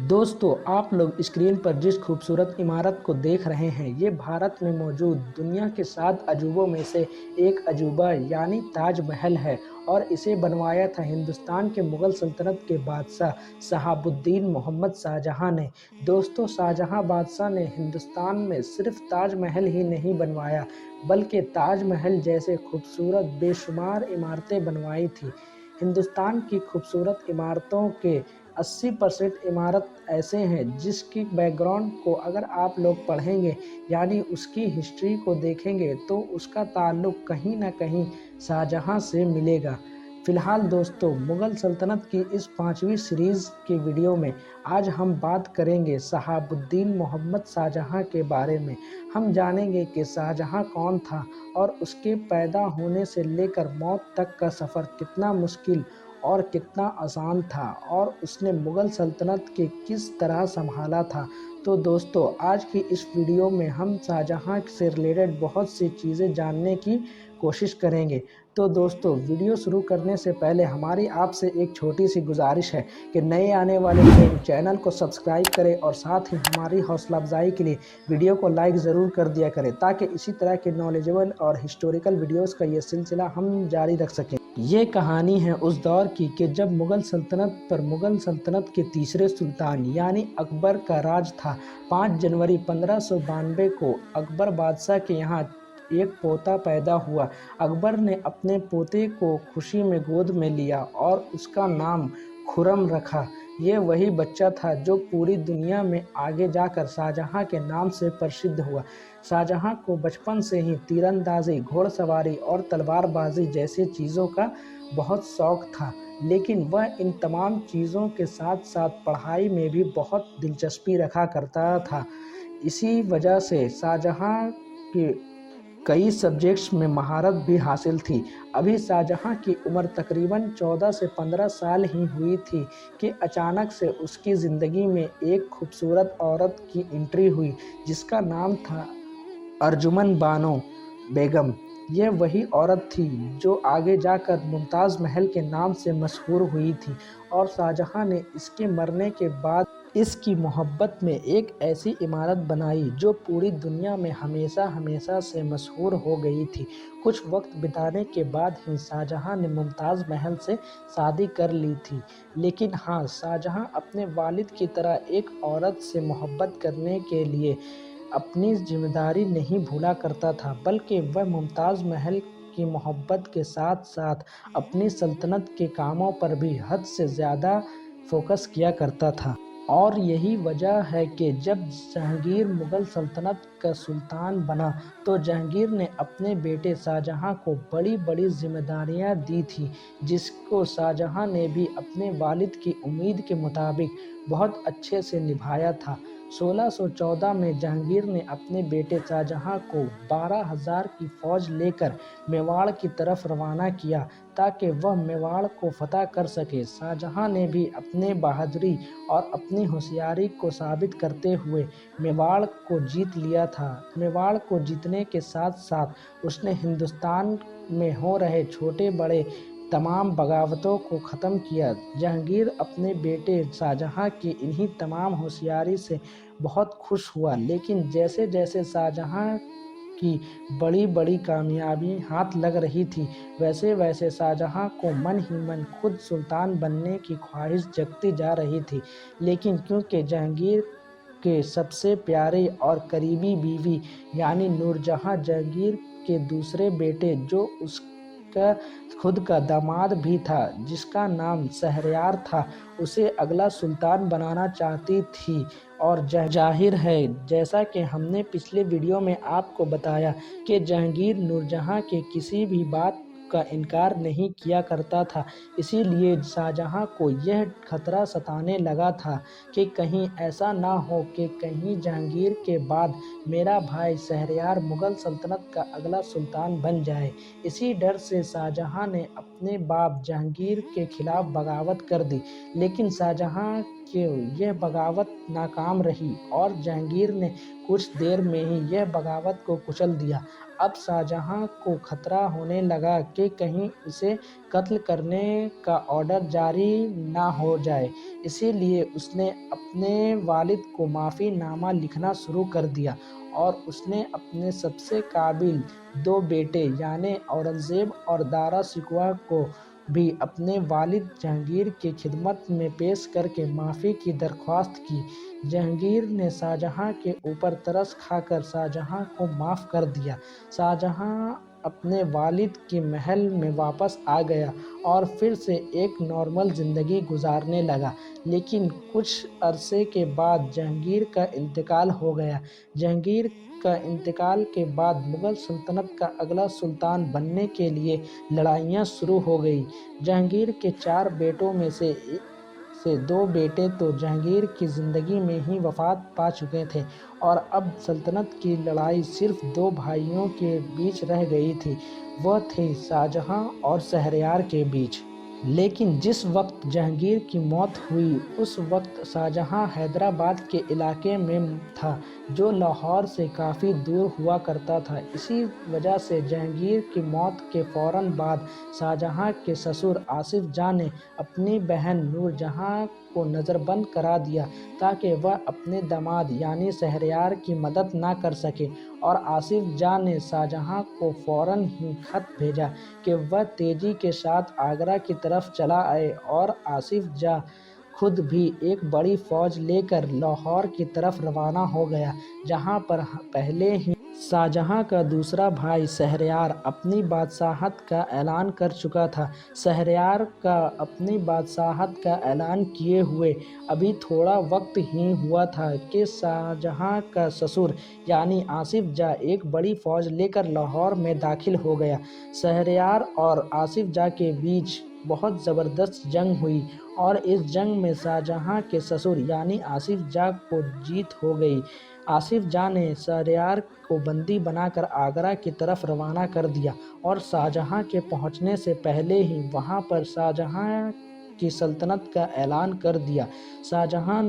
دوستو آپ لوگ اسکرین پر جس خوبصورت عمارت کو دیکھ رہے ہیں یہ بھارت میں موجود دنیا کے 7 عجوبوں میں سے ایک عجوبہ یعنی تاج محل ہے اور اسے بنوایا تھا ہندوستان کے مغل سلطنت کے بادشاہ شہاب الدین محمد شاہجہاں نے۔ دوستو شاہجہاں بادشاہ نے ہندوستان میں صرف تاج محل ہی نہیں بنوایا بلکہ تاج محل جیسے خوبصورت بے شمار عمارتیں بنوائی تھیں۔ ہندوستان کی خوبصورت عمارتوں کے 80% عمارت ایسے ہیں جس کی بیک گراؤنڈ کو اگر آپ لوگ پڑھیں گے یعنی اس کی ہسٹری کو دیکھیں گے تو اس کا تعلق کہیں نہ کہیں شاہجہاں سے ملے گا۔ فی الحال دوستو مغل سلطنت کی اس 5ویں سیریز کی ویڈیو میں آج ہم بات کریں گے شہاب الدین محمد شاہجہاں کے بارے میں۔ ہم جانیں گے کہ شاہجہاں کون تھا اور اس کے پیدا ہونے سے لے کر موت تک کا سفر کتنا مشکل اور کتنا آسان تھا اور اس نے مغل سلطنت کے کس طرح سنبھالا تھا۔ تو دوستو آج کی اس ویڈیو میں ہم شاہجہاں سے ریلیٹڈ بہت سی چیزیں جاننے کی کوشش کریں گے۔ تو دوستو ویڈیو شروع کرنے سے پہلے ہماری آپ سے ایک چھوٹی سی گزارش ہے کہ نئے آنے والے لوگ چینل کو سبسکرائب کریں اور ساتھ ہی ہماری حوصلہ افزائی کے لیے ویڈیو کو لائک ضرور کر دیا کریں تاکہ اسی طرح کے نالجبل اور ہسٹوریکل ویڈیوز کا یہ سلسلہ ہم جاری رکھ سکیں۔ یہ کہانی ہے اس دور کی کہ جب مغل سلطنت کے تیسرے سلطان یعنی اکبر کا راج تھا۔ 5 جنوری 1592 کو اکبر بادشاہ کے یہاں ایک پوتا پیدا ہوا۔ اکبر نے اپنے پوتے کو خوشی میں گود میں لیا اور اس کا نام خرم رکھا۔ یہ وہی بچہ تھا جو پوری دنیا میں آگے جا کر شاہجہاں کے نام سے پرسدھ ہوا۔ شاہجہاں کو بچپن سے ہی تیر اندازی، گھوڑ سواری اور تلوار بازی جیسی چیزوں کا بہت شوق تھا، لیکن وہ ان تمام چیزوں کے ساتھ ساتھ پڑھائی میں بھی بہت دلچسپی رکھا کرتا تھا۔ اسی وجہ سے شاہجہاں کی کئی سبجیکٹس میں مہارت بھی حاصل تھی۔ ابھی شاہجہاں کی عمر تقریباً 14 سے 15 سال ہی ہوئی تھی کہ اچانک سے اس کی زندگی میں ایک خوبصورت عورت کی انٹری ہوئی جس کا نام تھا ارجمن بانو بیگم۔ یہ وہی عورت تھی جو آگے جا کر ممتاز محل کے نام سے مشہور ہوئی تھی اور شاہجہاں نے اس کے مرنے کے بعد اس کی محبت میں ایک ایسی عمارت بنائی جو پوری دنیا میں ہمیشہ سے مشہور ہو گئی تھی۔ کچھ وقت بتانے کے بعد ہی شاہجہاں نے ممتاز محل سے شادی کر لی تھی، لیکن ہاں شاہجہاں اپنے والد کی طرح ایک عورت سے محبت کرنے کے لیے اپنی ذمہ داری نہیں بھولا کرتا تھا بلکہ وہ ممتاز محل کی محبت کے ساتھ ساتھ اپنی سلطنت کے کاموں پر بھی حد سے زیادہ فوکس کیا کرتا تھا۔ اور یہی وجہ ہے کہ جب جہانگیر مغل سلطنت کا سلطان بنا تو جہانگیر نے اپنے بیٹے شاہجہاں کو بڑی بڑی ذمہ داریاں دی تھیں جس کو شاہجہاں نے بھی اپنے والد کی امید کے مطابق بہت اچھے سے نبھایا تھا۔ 1614 میں جہانگیر نے اپنے بیٹے شاہجہاں کو 12,000 کی فوج لے کر میواڑ کی طرف روانہ کیا تاکہ وہ میواڑ کو فتح کر سکے۔ شاہجہاں نے بھی اپنے بہادری اور اپنی ہوشیاری کو ثابت کرتے ہوئے میواڑ کو جیت لیا تھا۔ میواڑ کو جیتنے کے ساتھ ساتھ اس نے ہندوستان میں ہو رہے چھوٹے بڑے تمام بغاوتوں کو ختم کیا۔ جہانگیر اپنے بیٹے شاہجہاں کی انہی تمام ہوشیاری سے بہت خوش ہوا، لیکن جیسے جیسے شاہجہاں کی بڑی بڑی کامیابی ہاتھ لگ رہی تھی ویسے ویسے شاہجہاں کو من ہی من خود سلطان بننے کی خواہش جگتی جا رہی تھی، لیکن کیونکہ جہانگیر کے سب سے پیاری اور قریبی بیوی یعنی نور جہاں جہانگیر کے دوسرے بیٹے جو اس کا خود کا داماد بھی تھا جس کا نام شہریار تھا اسے اگلا سلطان بنانا چاہتی تھی۔ اور ظاہر ہے جیسا کہ ہم نے پچھلے ویڈیو میں آپ کو بتایا کہ جہانگیر نور جہاں کے کسی بھی بات کا انکار نہیں کیا کرتا تھا، اسی لیے شاہجہاں کو یہ خطرہ ستانے لگا تھا کہ کہیں ایسا نہ ہو کہ کہیں جہانگیر کے بعد میرا بھائی شہریار مغل سلطنت کا اگلا سلطان بن جائے۔ اسی ڈر سے شاہجہاں نے اپنے باپ جہانگیر کے خلاف بغاوت کر دی، لیکن شاہجہاں کی یہ بغاوت ناکام رہی اور جہانگیر نے کچھ دیر میں ہی یہ بغاوت کو کچل دیا۔ اب شاہجہاں کو خطرہ ہونے لگا کہ کہیں اسے قتل کرنے کا آرڈر جاری نہ ہو جائے، اسی لیے اس نے اپنے والد کو معافی نامہ لکھنا شروع کر دیا اور اس نے اپنے سب سے قابل 2 بیٹے یعنی اورنگزیب اور دارا شکوہ کو بھی اپنے والد جہانگیر کی خدمت میں پیش کر کے معافی کی درخواست کی۔ جہانگیر نے شاہجہاں کے اوپر ترس کھا کر شاہجہاں کو معاف کر دیا۔ شاہجہاں اپنے والد کے محل میں واپس آ گیا اور پھر سے ایک نارمل زندگی گزارنے لگا، لیکن کچھ عرصے کے بعد جہانگیر کا انتقال ہو گیا۔ جہانگیر کا انتقال کے بعد مغل سلطنت کا اگلا سلطان بننے کے لیے لڑائیاں شروع ہو گئیں۔ جہانگیر کے 4 بیٹوں میں سے 2 بیٹے تو جہانگیر کی زندگی میں ہی وفات پا چکے تھے اور اب سلطنت کی لڑائی صرف 2 بھائیوں کے بیچ رہ گئی تھی، وہ تھی شاہجہاں اور شہریار کے بیچ۔ لیکن جس وقت جہانگیر کی موت ہوئی اس وقت شاہجہاں حیدرآباد کے علاقے میں تھا جو لاہور سے کافی دور ہوا کرتا تھا۔ اسی وجہ سے جہانگیر کی موت کے فوراً بعد شاہجہاں کے سسر آصف جاں نے اپنی بہن نور جہاں کو نظر بند کرا دیا تاکہ وہ اپنے داماد یعنی شہریار کی مدد نہ کر سکے، اور آصف جاں نے شاہجہاں کو فوراً ہی خط بھیجا کہ وہ تیزی کے ساتھ آگرہ کی طرف چلا آئے، اور آصف جاں خود بھی ایک بڑی فوج لے کر لاہور کی طرف روانہ ہو گیا، جہاں پر پہلے ہی شاہجہاں کا دوسرا بھائی شہریار اپنی بادشاہت کا اعلان کر چکا تھا۔ شہریار کا اپنی بادشاہت کا اعلان کیے ہوئے ابھی تھوڑا وقت ہی ہوا تھا کہ شاہجہاں کا سسر یعنی آصف جاں ایک بڑی فوج لے کر لاہور میں داخل ہو گیا۔ شہریار اور آصف جاں کے بیچ بہت زبردست جنگ ہوئی اور اس جنگ میں شاہجہاں کے سسر یعنی آصف جاں کو جیت ہو گئی۔ آصف جاں نے شہریار کو بندی بنا کر آگرہ کی طرف روانہ کر دیا اور شاہجہاں کے پہنچنے سے پہلے ہی وہاں پر شاہجہاں کی سلطنت کا اعلان کر دیا۔ شاہجہاں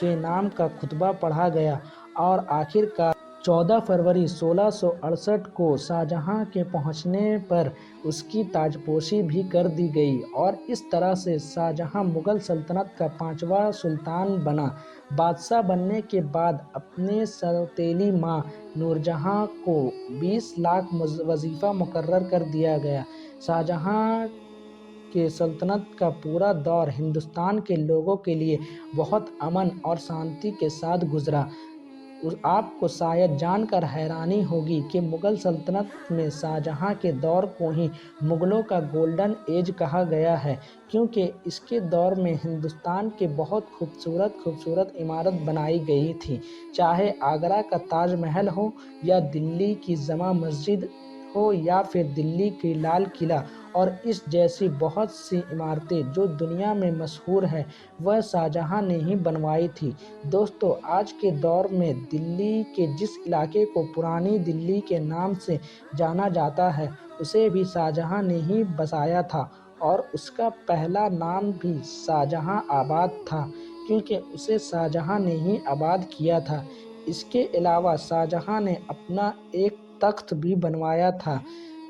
کے نام کا خطبہ پڑھا گیا اور آخر کار 14 فروری 1668 کو شاہجہاں کے پہنچنے پر اس کی تاجپوشی بھی کر دی گئی اور اس طرح سے شاہجہاں مغل سلطنت کا 5واں سلطان بنا۔ بادشاہ بننے کے بعد اپنے سوتیلی ماں نور جہاں کو 20 لاکھ وظیفہ مقرر کر دیا گیا۔ شاہجہاں کی سلطنت کا پورا دور ہندوستان کے لوگوں کے لیے بہت امن اور شانتی کے ساتھ گزرا۔ آپ کو شاید جان کر حیرانی ہوگی کہ مغل سلطنت میں شاہجہاں کے دور کو ہی مغلوں کا گولڈن ایج کہا گیا ہے، کیونکہ اس کے دور میں ہندوستان کے بہت خوبصورت عمارت بنائی گئی تھیں، چاہے آگرہ کا تاج محل ہو یا دلی کی جامع مسجد ہو یا پھر دلی کی لال قلعہ، اور اس جیسی بہت سی عمارتیں جو دنیا میں مشہور ہیں وہ شاہجہاں نے ہی بنوائی تھی۔ دوستو، آج کے دور میں دلی کے جس علاقے کو پرانی دلی کے نام سے جانا جاتا ہے اسے بھی شاہجہاں نے ہی بسایا تھا اور اس کا پہلا نام بھی شاہجہاں آباد تھا کیونکہ اسے شاہجہاں نے ہی آباد کیا تھا۔ اس کے علاوہ شاہجہاں نے اپنا ایک تخت بھی بنوایا تھا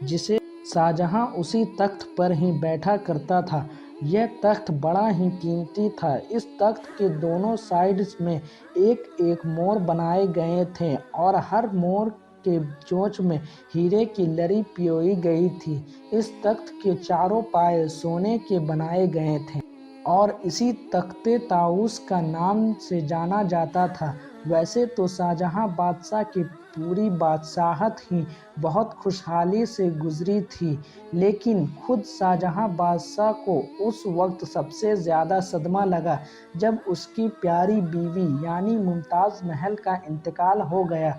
جسے شاہجہاں اسی تخت پر ہی بیٹھا کرتا تھا۔ یہ تخت بڑا ہی قیمتی تھا۔ اس تخت کے دونوں سائیڈز میں ایک ایک مور بنائے گئے تھے اور ہر مور کے چونچ میں ہیرے کی لڑی پروئی گئی تھی۔ اس تخت کے چاروں پائے سونے کے بنائے گئے تھے اور اسی تخت طاؤس کا نام سے جانا جاتا تھا۔ ویسے تو شاہجہاں بادشاہ کی پوری بادشاہت ہی بہت خوشحالی سے گزری تھی، لیکن خود شاہجہاں بادشاہ کو اس وقت سب سے زیادہ صدمہ لگا جب اس کی پیاری بیوی یعنی ممتاز محل کا انتقال ہو گیا،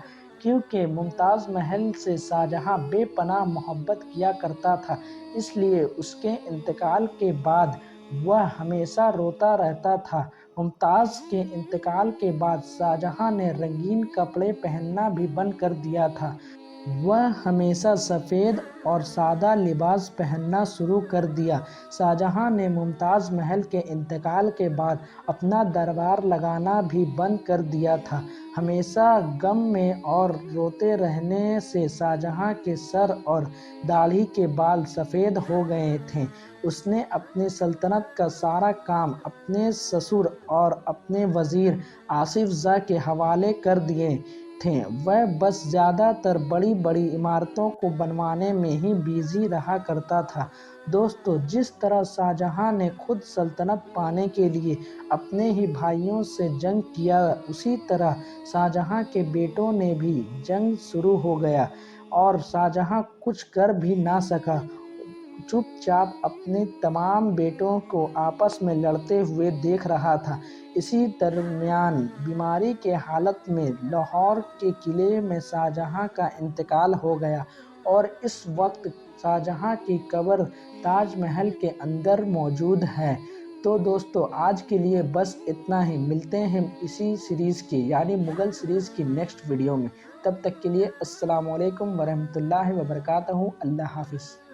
کیونکہ ممتاز محل سے شاہجہاں بے پناہ محبت کیا کرتا تھا، اس لیے اس کے انتقال کے بعد وہ ہمیشہ روتا رہتا تھا۔ ممتاز کے انتقال کے بعد شاہجہاں نے رنگین کپڑے پہننا بھی بند کر دیا تھا۔ وہ ہمیشہ سفید اور سادہ لباس پہننا شروع کر دیا۔ شاہجہاں نے ممتاز محل کے انتقال کے بعد اپنا دربار لگانا بھی بند کر دیا تھا۔ ہمیشہ غم میں اور روتے رہنے سے شاہجہاں کے سر اور داڑھی کے بال سفید ہو گئے تھے۔ اس نے اپنی سلطنت کا سارا کام اپنے سسر اور اپنے وزیر آصف زاہ کے حوالے کر دیے تھے۔ وہ بس زیادہ تر بڑی بڑی عمارتوں کو بنوانے میں ہی بزی رہا کرتا تھا۔ دوستو، جس طرح شاہجہاں نے خود سلطنت پانے کے لیے اپنے ہی بھائیوں سے جنگ کیا، اسی طرح شاہجہاں کے بیٹوں نے بھی جنگ شروع ہو گیا اور شاہجہاں کچھ کر بھی نہ سکا، چپ چاپ اپنے تمام بیٹوں کو آپس میں لڑتے ہوئے دیکھ رہا تھا۔ اسی درمیان بیماری کی حالت میں لاہور کے قلعے میں شاہجہاں کا انتقال ہو گیا اور اس وقت شاہجہاں کی قبر تاج محل کے اندر موجود ہے۔ تو دوستو، آج کے لیے بس اتنا ہی۔ ملتے ہیں اسی سیریز کی یعنی مغل سیریز کی نیکسٹ ویڈیو میں۔ تب تک کے لیے السلام علیکم ورحمۃ اللہ وبرکاتہ۔ اللہ حافظ۔